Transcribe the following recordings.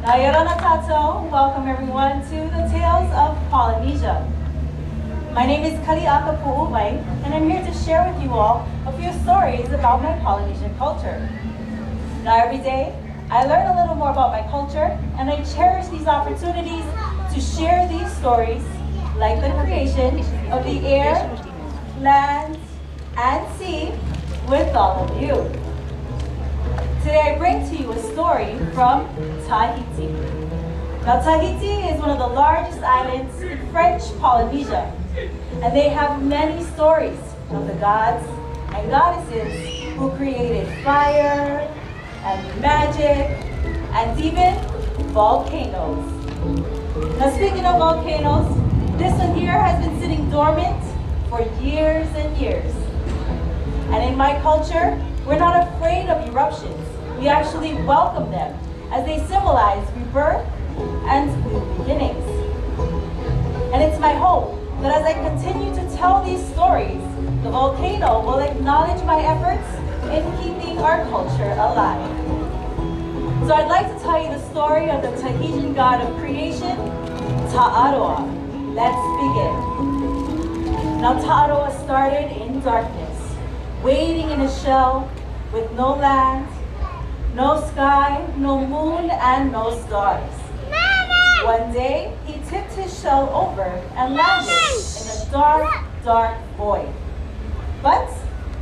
Welcome everyone to the Tales of Polynesia. My name is Kaliaka Pu'uwai, and I'm here to share with you all a few stories about my Polynesian culture. Now every day, I learn a little more about my culture, and I cherish these opportunities to share these stories, like the creation of the air, land, and sea, with all of you. Today I bring to you a story from Tahiti. Now Tahiti is one of the largest islands in French Polynesia, and they have many stories of the gods and goddesses who created fire and magic and even volcanoes. Now speaking of volcanoes, this one here has been sitting dormant for years and years. And in my culture, we're not afraid of eruptions. We actually welcome them as they symbolize rebirth and new beginnings. And it's my hope that as I continue to tell these stories, the volcano will acknowledge my efforts in keeping our culture alive. So I'd like to tell you the story of the Tahitian god of creation, Ta'aroa. Let's begin. Now Ta'aroa started in darkness, waiting in a shell with no land, no sky, no moon, and no stars. One day, he tipped his shell over and landed in a dark, dark void. But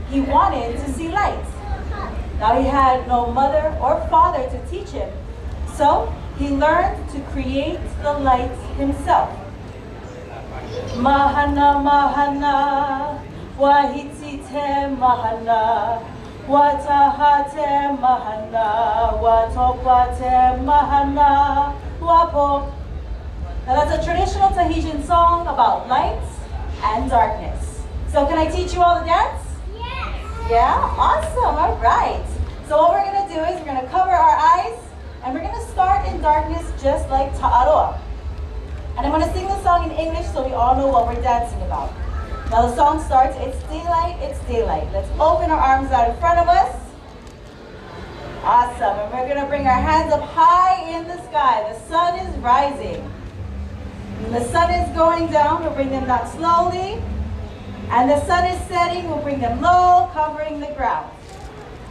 he wanted to see light. Now he had no mother or father to teach him, so he learned to create the light himself. Mahana, mahana, wahitite mahana, watahate mahana, watopate mahana, wapo. Now that's a traditional Tahitian song about lights and darkness. So can I teach you all the dance? Yes. Yeah? Awesome. All right. So what we're going to do is we're going to cover our eyes and we're going to start in darkness just like Ta'aroa. And I'm going to sing the song in English so we all know what we're dancing about. Now the song starts, it's daylight, it's daylight. Let's open our arms out in front of us. Awesome. And we're going to bring our hands up high in the sky. The sun is rising. When the sun is going down, we'll bring them down slowly. And the sun is setting, we'll bring them low, covering the ground.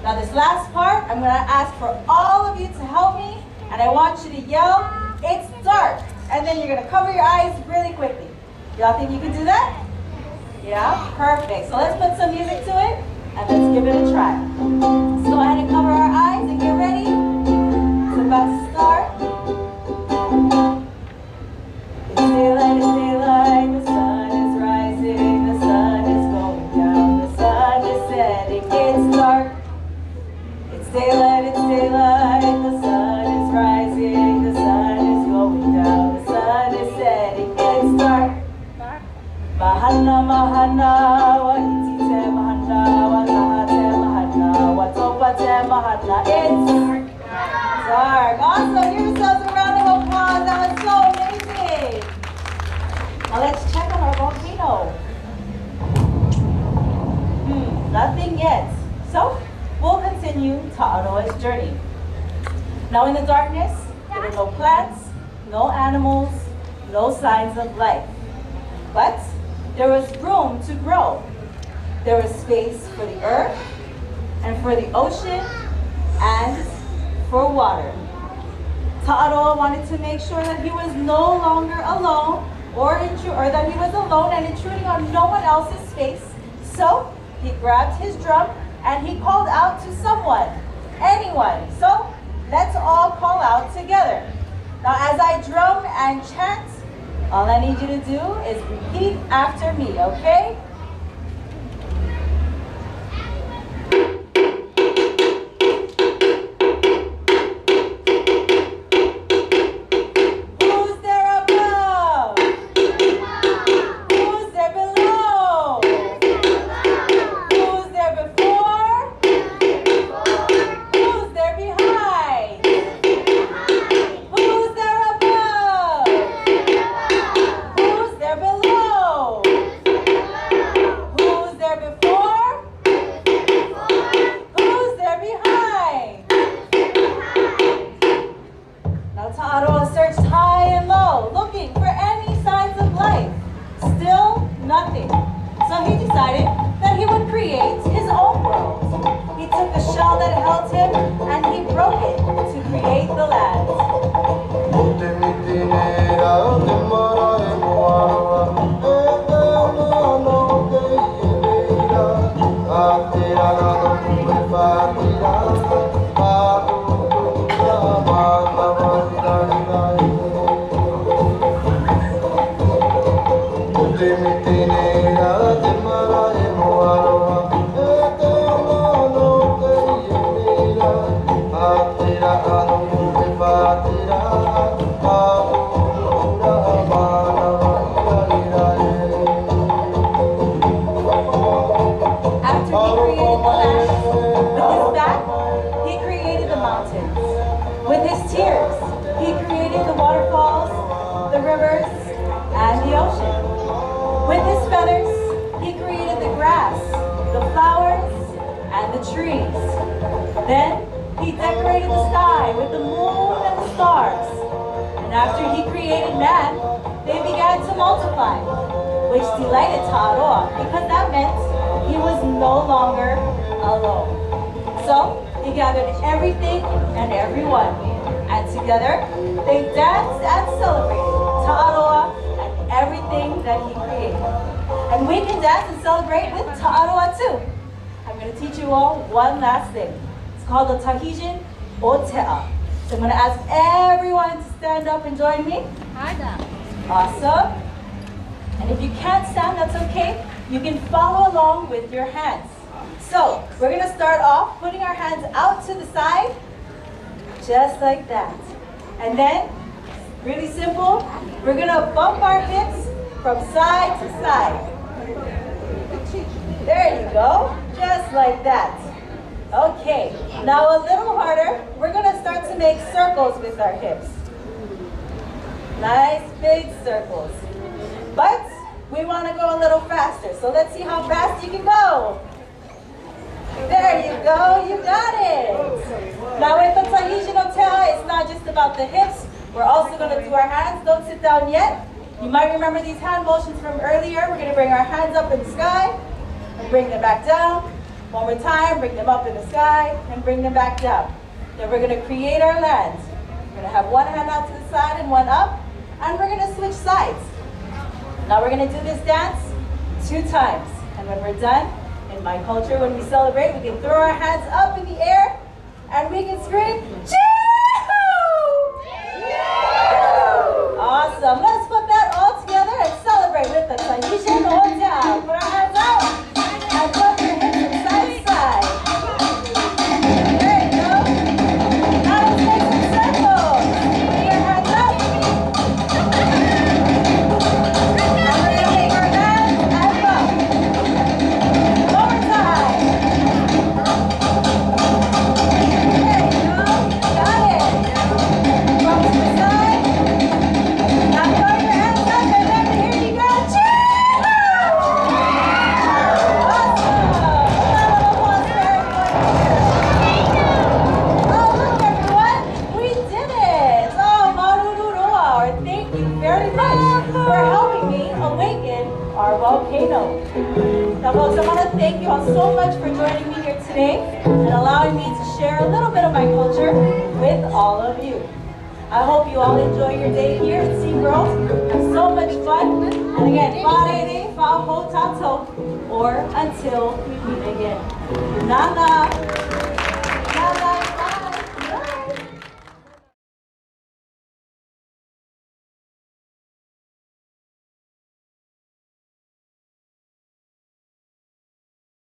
Now this last part, I'm going to ask for all of you to help me. And I want you to yell, it's dark. And then you're going to cover your eyes really quickly. Y'all think you can do that? Yeah, perfect. So let's put some music to it and let's give it a try. Let's go ahead and cover our eyes and get ready. It's about to start. It's daylight, the sun is rising, the sun is going down, the sun is setting, it's dark. It's daylight, the sun is rising, the sun is going down, the sun is setting, it's dark. Mahana, mahana, wahitite mahana, watahate mahana, watopate mahana. It's dark. Awesome. Give yourselves a round of applause. That was so amazing. Now let's check on our volcano. Nothing yet. So we'll continue Ta'aroa's journey. Now in the darkness, there were no plants, no animals, no signs of life. But there was room to grow. There was space for the earth, and for the ocean, and for water. Ta'aroa wanted to make sure that he was no longer alone, or that he was alone and intruding on no one else's space. So he grabbed his drum and he called out to someone, anyone. So let's all call out together. Now as I drum and chant, all I need you to do is repeat after me, okay? Who's there above? Who's there below? Who's there before? Who's there behind? Who's there above? Who's there below? decided that he would create his own world. He took the shell that held him and he broke it to create the land. With his tears, he created the waterfalls, the rivers, and the ocean. With his feathers, he created the grass, the flowers, and the trees. Then, he decorated the sky with the moon and the stars. And after he created man, they began to multiply, which delighted Ta'aroa because that meant he was no longer alone. So, he gathered everything and everyone, and together they danced and celebrated Ta'aroa and everything that he created. And we can dance and celebrate with Ta'aroa too. I'm going to teach you all one last thing. It's called the Tahitian Otea. So I'm going to ask everyone to stand up and join me. Awesome. And if you can't stand, that's okay. You can follow along with your hands. So, we're going to start off putting our hands out to the side, just like that. And then, really simple, we're going to bump our hips from side to side. There you go, just like that. Okay, now a little harder, we're going to start to make circles with our hips. Nice big circles. But, we want to go a little faster, so let's see how fast you can go. There you go, you got it. Now with the Tahitian Otea, it's not just about the hips. We're also going to do our hands. Don't sit down yet. You might remember these hand motions from earlier. We're going to bring our hands up in the sky and bring them back down. One more time, bring them up in the sky and bring them back down. Then we're going to create our land. We're going to have one hand out to the side and one up, and we're going to switch sides. Now we're going to do this dance 2 times, and when we're done, in my culture, when we celebrate, we can throw our hands up in the air and we can scream, Chee-hoo! Awesome. Let's put that all together and celebrate with the Tahitian Otea. Put our hands out and put your hips from side to side. There you go. Now let's make some circles. Put your hands up. Now we're going to take our hands and bump. Volcano. Now folks, I want to thank you all so much for joining me here today and allowing me to share a little bit of my culture with all of you. I hope you all enjoy your day here at SeaWorld. Have so much fun. And again, Whaere Wha Ho Tatou, or until we meet again. Nana.